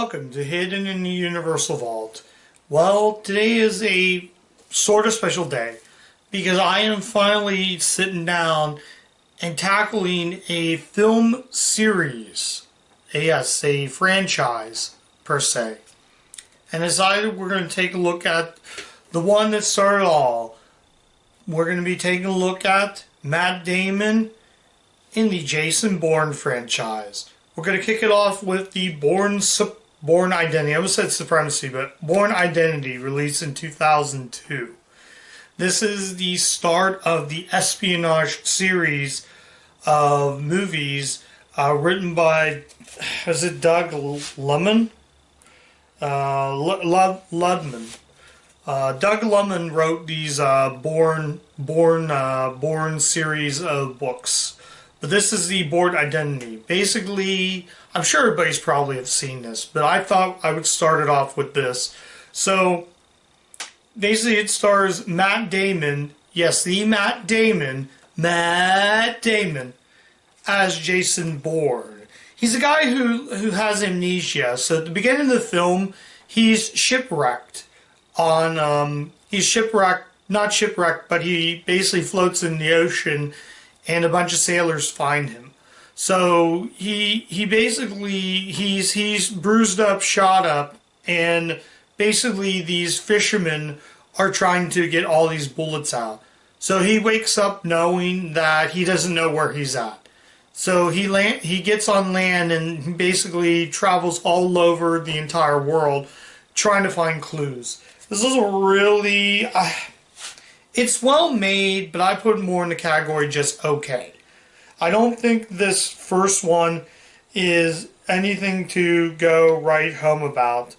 Welcome to Hidden in the Universal Vault. Well, today is a sort of special day because I am finally sitting down and tackling a film series. A franchise per se. And decided we're going to take a look at the one that started all. We're going to be taking a look at Matt Damon in the Jason Bourne franchise. We're going to kick it off with the Bourne Identity. I almost said Supremacy, but Bourne Identity, released in 2002. This is the start of the espionage series of movies written by, is it Doug Liman? Ludman. Doug Liman wrote these Bourne series of books. But this is the Bourne Identity. Basically, I'm sure everybody's probably have seen this, but I thought I would start it off with this. So, basically it stars Matt Damon, yes, the Matt Damon, as Jason Bourne. He's a guy who has amnesia. So at the beginning of the film, he's shipwrecked on, not shipwrecked, but he basically floats in the ocean and a bunch of sailors find him. So he's bruised up, shot up, and basically these fishermen are trying to get all these bullets out. So he wakes up knowing that he doesn't know where he's at. So he gets on land and basically travels all over the entire world trying to find clues. This is a really... it's well made, but I put it more in the category just okay. I don't think this first one is anything to go right home about.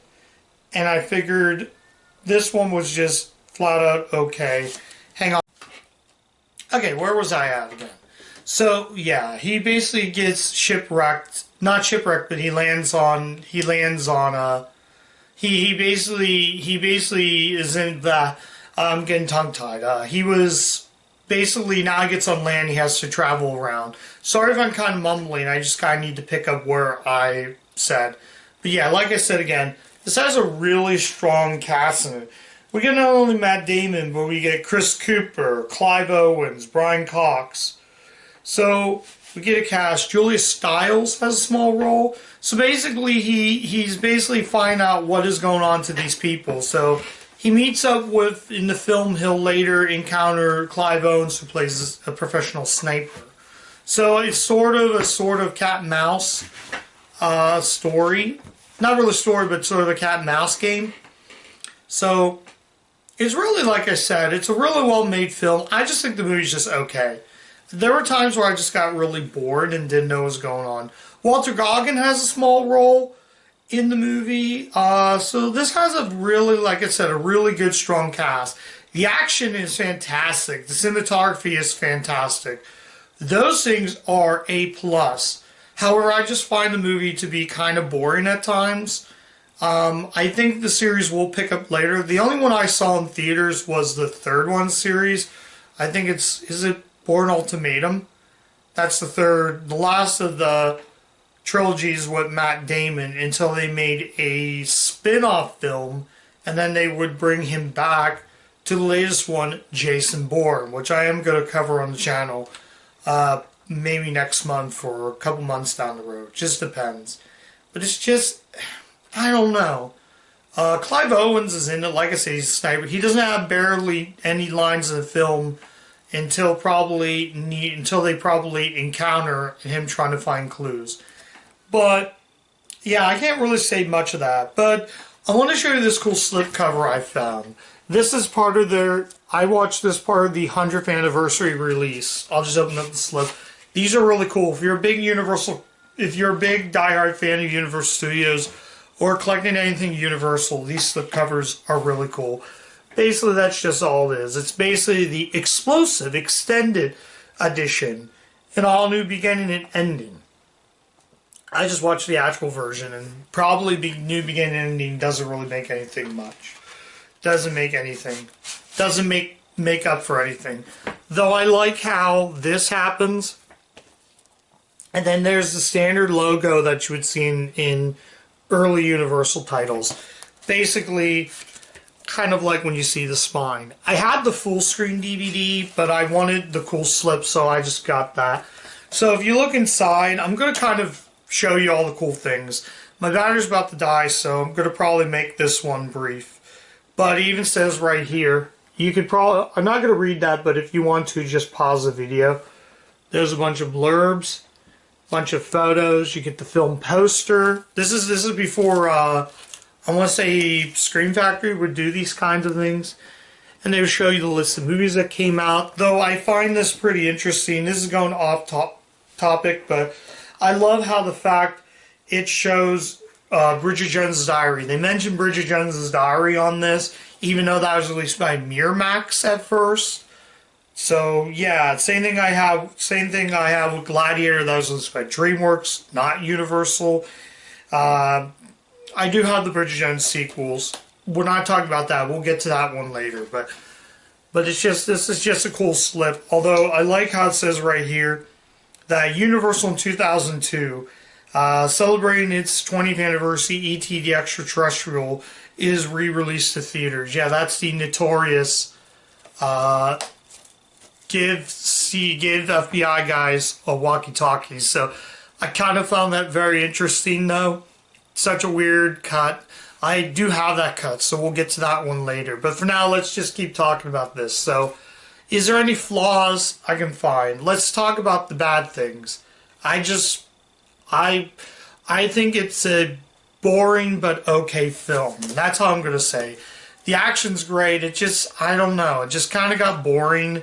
And I figured this one was just flat out okay. Hang on. Okay, where was I at again? So, yeah, he basically gets shipwrecked. Not shipwrecked, but he basically is in the... I'm getting tongue-tied. He was basically, now he gets on land, he has to travel around. Sorry if I'm kind of mumbling, I just kind of need to pick up where I said. But yeah, like I said again, this has a really strong cast in it. We get not only Matt Damon, but we get Chris Cooper, Clive Owens, Brian Cox. So, we get a cast. Julia Stiles has a small role. So basically, he's basically finding out what is going on to these people. So, he meets up with, in the film, he'll later encounter Clive Owens, who plays a professional sniper. So it's sort of cat and mouse story. Not really a story, but sort of a cat and mouse game. So it's really, like I said, it's a really well-made film. I just think the movie's just okay. There were times where I just got really bored and didn't know what was going on. Walter Goggin has a small role in the movie. So this has a really, like I said, a really good, strong cast. The action is fantastic. The cinematography is fantastic. Those things are A+. However, I just find the movie to be kind of boring at times. I think the series will pick up later. The only one I saw in theaters was the third one series. I think is it Bourne Ultimatum? That's the third. The last of the trilogies with Matt Damon until they made a spin-off film, and then they would bring him back to the latest one, Jason Bourne, which I am going to cover on the channel maybe next month or a couple months down the road. Just depends. But it's just, I don't know. Clive Owens is in it. Like I say, he's a sniper. He doesn't have barely any lines in the film until they probably encounter him trying to find clues. But, yeah, I can't really say much of that. But I want to show you this cool slipcover I found. This is part of I watched this part of the 100th anniversary release. I'll just open up the slip. These are really cool. If you're a big diehard fan of Universal Studios or collecting anything Universal, these slipcovers are really cool. Basically, that's just all it is. It's basically the explosive extended edition. An all-new beginning and ending. I just watched the actual version, and probably the new beginning and ending doesn't really make anything much. Doesn't make anything. Doesn't make up for anything. Though I like how this happens. And then there's the standard logo that you would see in early Universal titles. Basically, kind of like when you see the spine. I had the full screen DVD, but I wanted the cool slip, so I just got that. So if you look inside, I'm going to kind of show you all the cool things. My battery's about to die, so I'm going to probably make this one brief. But it even says right here, you could probably, I'm not going to read that, but if you want to, just pause the video. There's a bunch of blurbs, bunch of photos. You get the film poster. This is before, I want to say Scream Factory would do these kinds of things. And they would show you the list of movies that came out. Though I find this pretty interesting. This is going off topic, but I love how the fact it shows Bridget Jones' Diary. They mentioned Bridget Jones' Diary on this, even though that was released by Miramax at first. So yeah, same thing I have with Gladiator. That was released by DreamWorks, not Universal. I do have the Bridget Jones sequels. We're not talking about that. We'll get to that one later. But this is just a cool slip. Although I like how it says right here that Universal in 2002, celebrating its 20th anniversary, E.T. the Extraterrestrial is re-released to theaters. Yeah, that's the notorious give the FBI guys a walkie-talkie. So I kind of found that very interesting, though. Such a weird cut. I do have that cut, so we'll get to that one later. But for now, let's just keep talking about this. So, is there any flaws I can find? Let's talk about the bad things. I think it's a boring but okay film. That's all I'm going to say. The action's great. It just, I don't know. It just kind of got boring.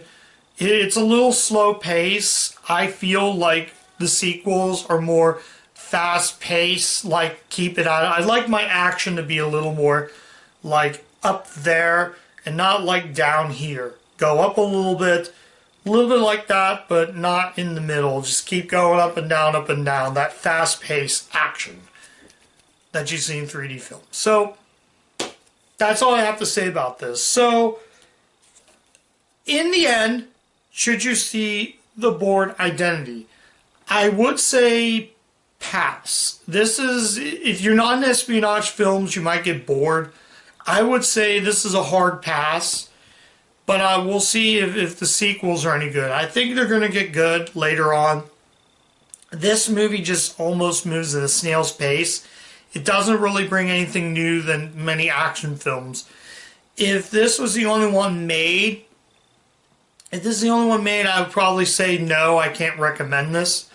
It's a little slow pace. I feel like the sequels are more fast paced, like keep it out. I'd like my action to be a little more like up there and not like down here. Go up a little bit like that, but not in the middle. Just keep going up and down, that fast paced action that you see in 3D film. So that's all I have to say about this. So in the end, should you see the Bourne Identity? I would say pass. This is, if you're not in espionage films, you might get bored. I would say this is a hard pass, but we'll see if the sequels are any good. I think they're going to get good later on. This movie just almost moves at a snail's pace. It doesn't really bring anything new than many action films. If this was the only one made, I would probably say no, I can't recommend this.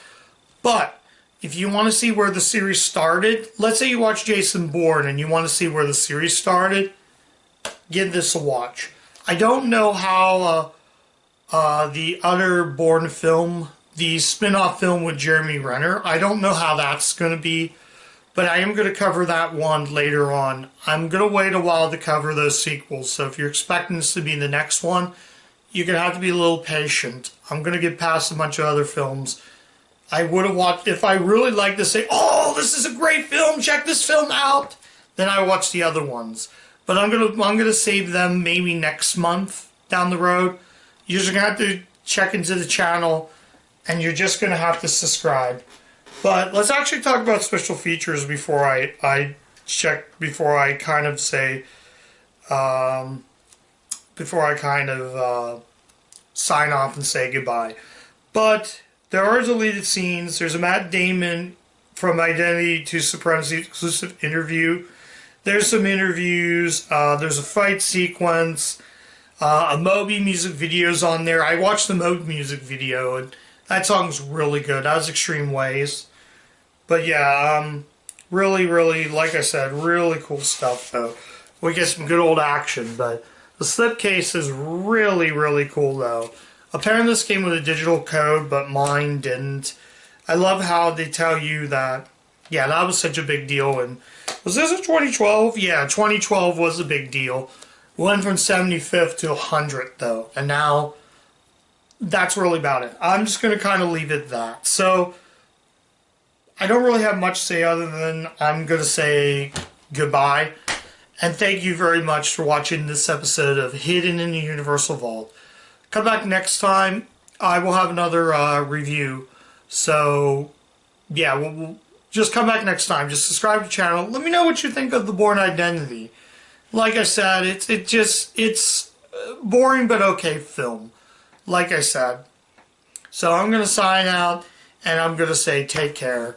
But if you want to see where the series started, let's say you watch Jason Bourne and you want to see where the series started, give this a watch. I don't know how the other Bourne film, the spin-off film with Jeremy Renner, I don't know how that's going to be, but I am going to cover that one later on. I'm going to wait a while to cover those sequels, so if you're expecting this to be the next one, you're going to have to be a little patient. I'm going to get past a bunch of other films. I would have watched, if I really like to say, oh, this is a great film, check this film out, then I watch the other ones. But I'm gonna save them maybe next month down the road. You're just gonna have to check into the channel, and you're just gonna have to subscribe. But let's actually talk about special features before I sign off and say goodbye. But there are deleted scenes. There's a Matt Damon from Identity to Supremacy exclusive interview. There's some interviews. There's a fight sequence. A Moby music video's on there. I watched the Moby music video, and that song's really good. That was Extreme Ways. But yeah, really, like I said, really cool stuff, though. We get some good old action, but the slipcase is really, really cool, though. Apparently this came with a digital code, but mine didn't. I love how they tell you that, yeah, that was such a big deal. And was this a 2012? Yeah, 2012 was a big deal. Went from 75th to 100th, though. And now, that's really about it. I'm just going to kind of leave it at that. So, I don't really have much to say other than I'm going to say goodbye. And thank you very much for watching this episode of Hidden in the Universal Vault. Come back next time. I will have another review. So, yeah, just come back next time. Just subscribe to the channel. Let me know what you think of the Bourne Identity. Like I said, it's boring but okay film. Like I said. So I'm going to sign out, and I'm going to say take care.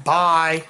Bye.